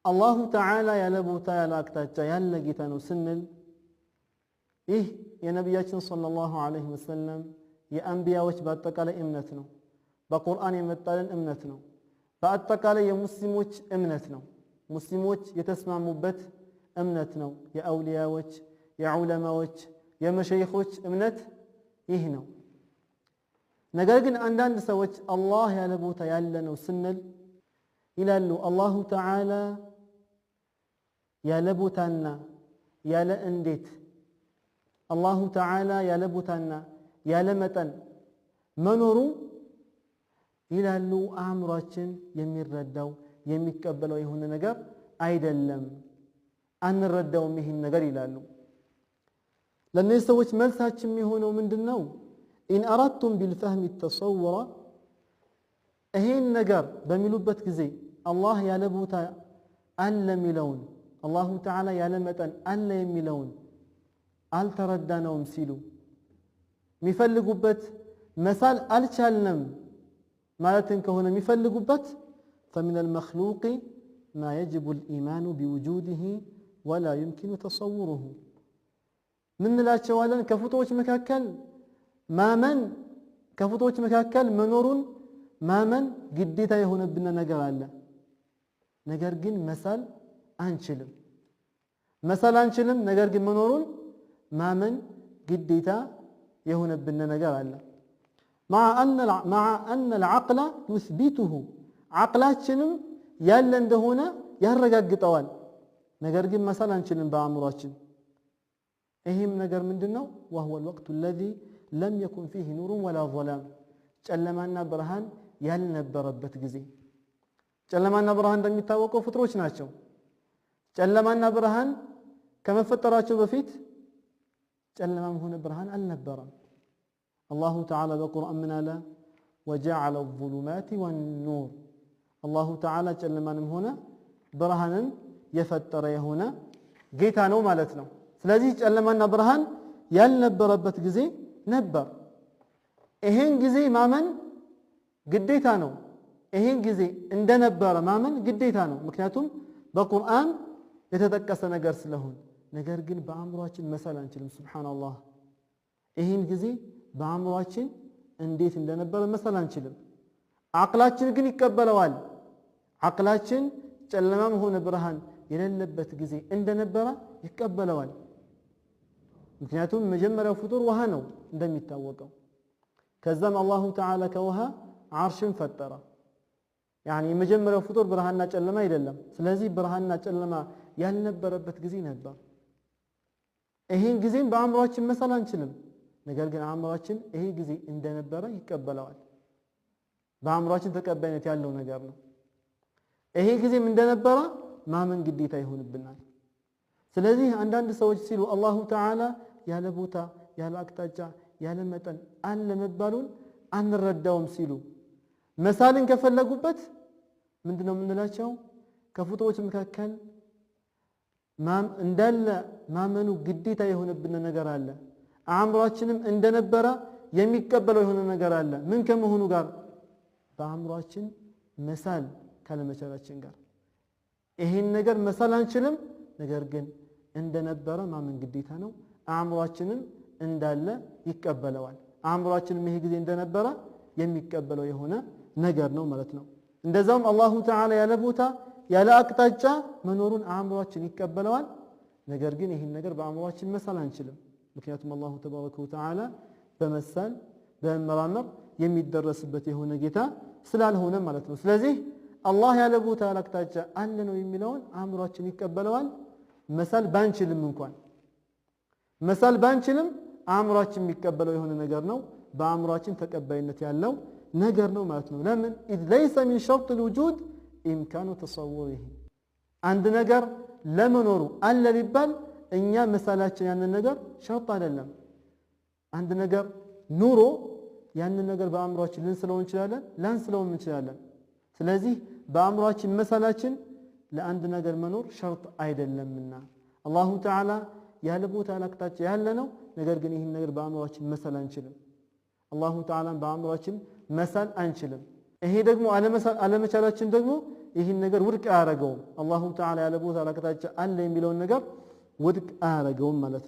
አላሁ ተዓላ ያለ ቦታ ያለ አቅጣጫ ያለ ጌታ ነው ስንል ይህ የነቢያችን ሰለላሁ ዐለይሂ ወሰለም የአንቢያዎች በአጠቃላይ እምነት ነው። በቁርአን የመጣልን እምነት ነው። በአጠቃላይ የሙስሊሞች እምነት ነው። ሙስሊሞች የተስማሙበት እምነት ነው። የአውሊያዎች፣ የዑለማዎች፣ የመሸይኾች እምነት ይህ ነው። ነገር ግን አንዳንድ ሰዎች አላህ ያለ ቦታ ያለ ነው ስንል ይላሉ አላሁ ተዓላ ያለ ቦታና ያለ እንዴት አላሁ ተዓላ ያለ ቦታና ያለ መጠን መኖሩ ይላሉ አእምሯችን የሚረዳው የሚቀበለው የሆነ ነገር አይደለም፣ አንረዳውም ይህን ነገር ይላሉ። ለእነዚህ ሰዎች መልሳችን የሚሆነው ምንድን ነው? ኢን አራድቱም ቢልፈህሚ ተሰውራ ይህን ነገር በሚሉበት ጊዜ አላህ ያለ ቦታ አለ የሚለውን አላሁ ተዓላ ያለ መጠን አለ የሚለውን አልተረዳነውም ሲሉ የሚፈልጉበት መሳል አልቻልንም ማለትን ከሆነ የሚፈልጉበት فمن المخلوق ما يجب الإيمان بوجوده ولا يمكن تصوره من ላቸዋለን ከፍጡሮች መካከል ማመን ከፍጡሮች መካከል መኖሩን ማመን ግዴታ የሆነብን ነገር አለ። ነገር ግን መሳል አንችልም። ነገር ግን መኖሩን ማመን ግዴታ የሆነብን ነገር አለ። مع أن العقل يثبته عقلاتنا ያለ እንደሆነ ያረጋግጠዋል። ነገር ግን መሳል አንችልም በአእምሯችን። ይህም ነገር ምንድነው? وهو الوقت الذي لم يكن فيه نور ولا ظلام ጨለማና ብርሃን ያልነበረበት ጊዜ። ጨለማና ብርሃን እንደሚታወቀው ፍጥሮች ናቸው። ጨለማና ብርሃን ከመፈጠራቸው በፊት ጨለማም ሆነ ብርሃን አልነበረም። አላሁ ተዓላ በቁርአን ምን አለ? وجعل الظلمات والنور አላሁ ተዓላ ጨለማንም ሆነ ብርሃንን የፈጠረ የሆነ ጌታ ነው ማለት ነው። ስለዚህ ጨለማና ብርሃን ያልነበረበት ጊዜ ነበር። ይሄን ጊዜ ማመን ግዴታ ነው። ይሄን ጊዜ እንደነበረ ማመን ግዴታ ነው። ምክንያቱም በቁርአን የተጠቀሰ ነገር ስለሆነ። ነገር ግን በአእምሯችን መሳል አንችልም። ሱብሃንአላህ ይሄን ጊዜ በአእምሯችን እንዴት እንደነበረ መሳል አንችልም። አቅላችን ግን ይቀበለዋል። አቅላችን ጨለማም ሆነ ብርሃን የሌለበት ጊዜ እንደነበረ ይቀበለዋል። ምክንያቱም መጀመሪያው ፍጡር ውሃ ነው እንደሚታወቀው። ከዛም አላሁ ተዓላ ከውሃ ዓርሽን ፈጠረ። ያኒ የመጀመሪያው ፍጡር ብርሃንና ጨለማ አይደለም። ስለዚህ ብርሃንና ጨለማ ያልነበረበት ጊዜ ነበር። ይሄን ጊዜም በአእምሯችን መሳል አንችልም። ነገር ግን አእምሯችን ይሄ ጊዜ እንደነበረ ይቀበለዋል። በአእምሯችን ተቀባይነት ያለው ነገር ነው። ይሄ ጊዜም እንደነበረ ማመን ግዴታ ይሆንብናል። ስለዚህ አንዳንድ ሰዎች ሲሉ አላሁ ተዓላ ያለ ቦታ ያለ አቅጣጫ ያለ መጠን አለ መባሉን አንረዳውም ሲሉ መሳልን ከፈለጉበት ምንድነው የምንላቸው? ከፍጡሮች መካከል እንዳለ ማመኑ ግዴታ የሆነብን ነገር አለ። አእምሯችንም እንደነበረ የሚቀበለው የሆነ ነገር አለ። ምን ከመሆኑ ጋር? በአእምሯችን መሳል ካለመቻላችን ጋር። ይሄን ነገር መሳል አንችልም። ነገር ግን እንደነበረ ማመን ግዴታ ነው። አእምሯችንም እንዳለ ይቀበለዋል። አእምሯችንም ይሄ ጊዜ እንደነበረ የሚቀበለው የሆነ ነገር ነው ማለት ነው። እንደዛውም አላሁ ተዓላ ያለ ቦታ ያለ አቅጣጫ መኖሩን አእምሯችን ይቀበለዋል። ነገር ግን ይህን ነገር በአእምሯችን መሳል አንችልም። ምክንያቱም አላሁ ተባረከ ወተዓላ በመሳል በመመራመር የሚደረስበት የሆነ ጌታ ስላልሆነ ማለት ነው። ስለዚህ አላህ ያለ ቦታ ያለ አቅጣጫ አለ ነው የሚለውን አእምሯችን ይቀበለዋል። መሳል ባንችልም እንኳን መሳል ባንችልም አእምሯችን የሚቀበለው የሆነ ነገር ነው። በአእምሯችን ተቀባይነት ያለው ነገር ነው ማለት ነው። ለምን? إذ ليس من شرط الوجود إمكان تصوره አንድ ነገር ለመኖሩ አለ ሊባል እኛ መሳላችን ያንን ነገር ሸርጥ አይደለም። አንድ ነገር ኑሮ ያንን ነገር በአእምሯችን ልንስለው እንችላለን፣ ላንስለው እንችላለን። ስለዚህ በአእምሯችን መሳላችን ለአንድ ነገር መኖር ሸርጥ አይደለምና አላሁ ተዓላ ያለ ቦታ ያለ አቅጣጫ ያለ ነው። ነገር ግን ይህን ነገር በአእምሯችን መሳል አንችልም። አላሁ ተዓላን በአእምሯችን መሳል አንችልም። ይሄ ደግሞ አለመቻላችን ደግሞ ይህን ነገር ውድቅ አያረገውም። አላሁ ተዓላ ያለ ቦታ ላከታች አለ የሚለውን ነገር ውድቅ አያረገውም ማለት ነው።